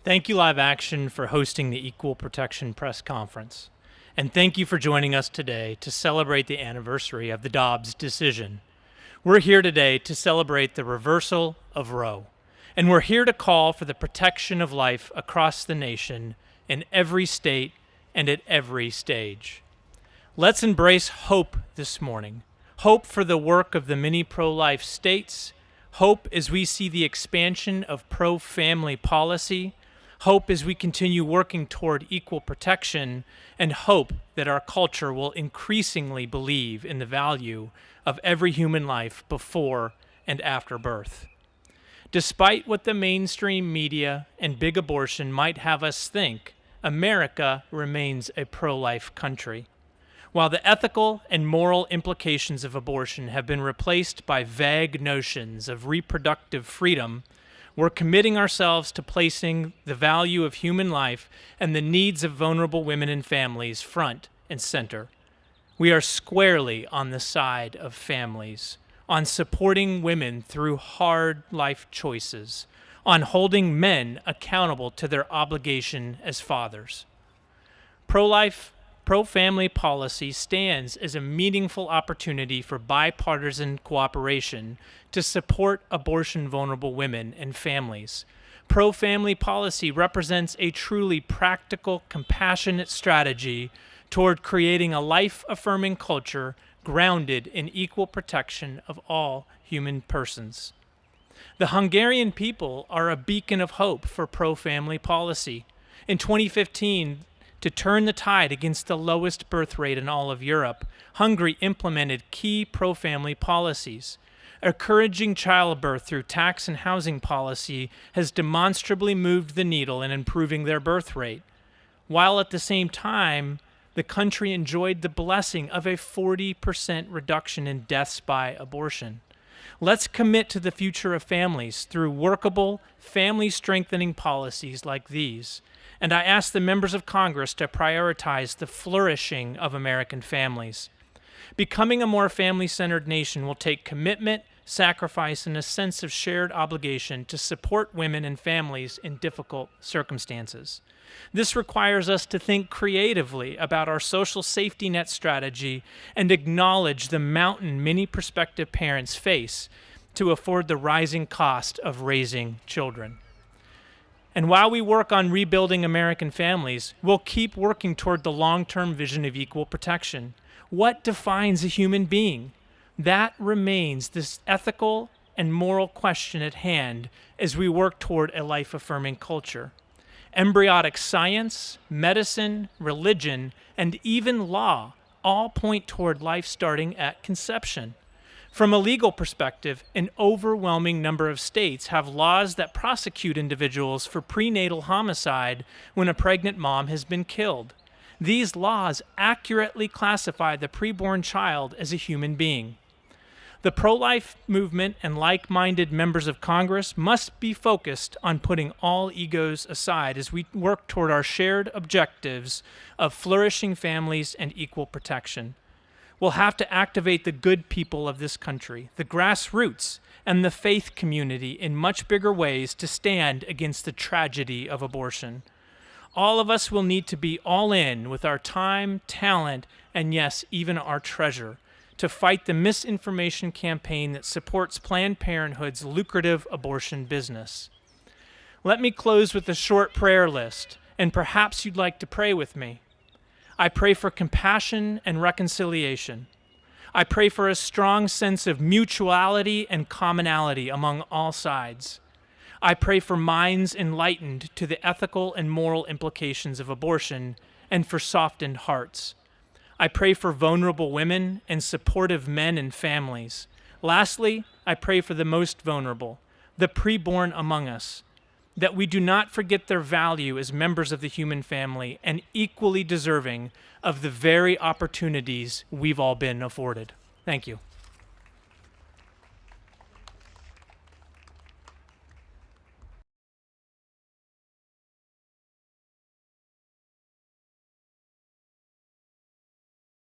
Thank you, Live Action, for hosting the Equal Protection Press Conference. And thank you for joining us today to celebrate the anniversary of the Dobbs decision. We're here today to celebrate the reversal of Roe. And we're here to call for the protection of life across the nation, in every state and at every stage. Let's embrace hope this morning. Hope for the work of the many pro-life states. Hope as we see the expansion of pro-family policy. Hope as we continue working toward equal protection, and hope that our culture will increasingly believe in the value of every human life before and after birth. Despite what the mainstream media and big abortion might have us think, America remains a pro-life country. While the ethical and moral implications of abortion have been replaced by vague notions of reproductive freedom, we're committing ourselves to placing the value of human life and the needs of vulnerable women and families front and center. We are squarely on the side of families, on supporting women through hard life choices, on holding men accountable to their obligation as fathers. Pro-family policy stands as a meaningful opportunity for bipartisan cooperation to support abortion-vulnerable women and families. Pro-family policy represents a truly practical, compassionate strategy toward creating a life-affirming culture grounded in equal protection of all human persons. The Hungarian people are a beacon of hope for pro-family policy. In 2015, to turn the tide against the lowest birth rate in all of Europe, Hungary implemented key pro-family policies. Encouraging childbirth through tax and housing policy has demonstrably moved the needle in improving their birth rate, while at the same time, the country enjoyed the blessing of a 40% reduction in deaths by abortion. Let's commit to the future of families through workable, family-strengthening policies like these. And I ask the members of Congress to prioritize the flourishing of American families. Becoming a more family-centered nation will take commitment, sacrifice, and a sense of shared obligation to support women and families in difficult circumstances. This requires us to think creatively about our social safety net strategy and acknowledge the mountain many prospective parents face to afford the rising cost of raising children. And while we work on rebuilding American families, we'll keep working toward the long-term vision of equal protection. What defines a human being? That remains this ethical and moral question at hand as we work toward a life-affirming culture. Embryonic science, medicine, religion, and even law all point toward life starting at conception. From a legal perspective, an overwhelming number of states have laws that prosecute individuals for prenatal homicide when a pregnant mom has been killed. These laws accurately classify the preborn child as a human being. The pro-life movement and like-minded members of Congress must be focused on putting all egos aside as we work toward our shared objectives of flourishing families and equal protection. We'll have to activate the good people of this country, the grassroots, and the faith community in much bigger ways to stand against the tragedy of abortion. All of us will need to be all in with our time, talent, and yes, even our treasure, to fight the misinformation campaign that supports Planned Parenthood's lucrative abortion business. Let me close with a short prayer list, and perhaps you'd like to pray with me. I pray for compassion and reconciliation. I pray for a strong sense of mutuality and commonality among all sides. I pray for minds enlightened to the ethical and moral implications of abortion and for softened hearts. I pray for vulnerable women and supportive men and families. Lastly, I pray for the most vulnerable, the preborn among us, that we do not forget their value as members of the human family and equally deserving of the very opportunities we've all been afforded. Thank you.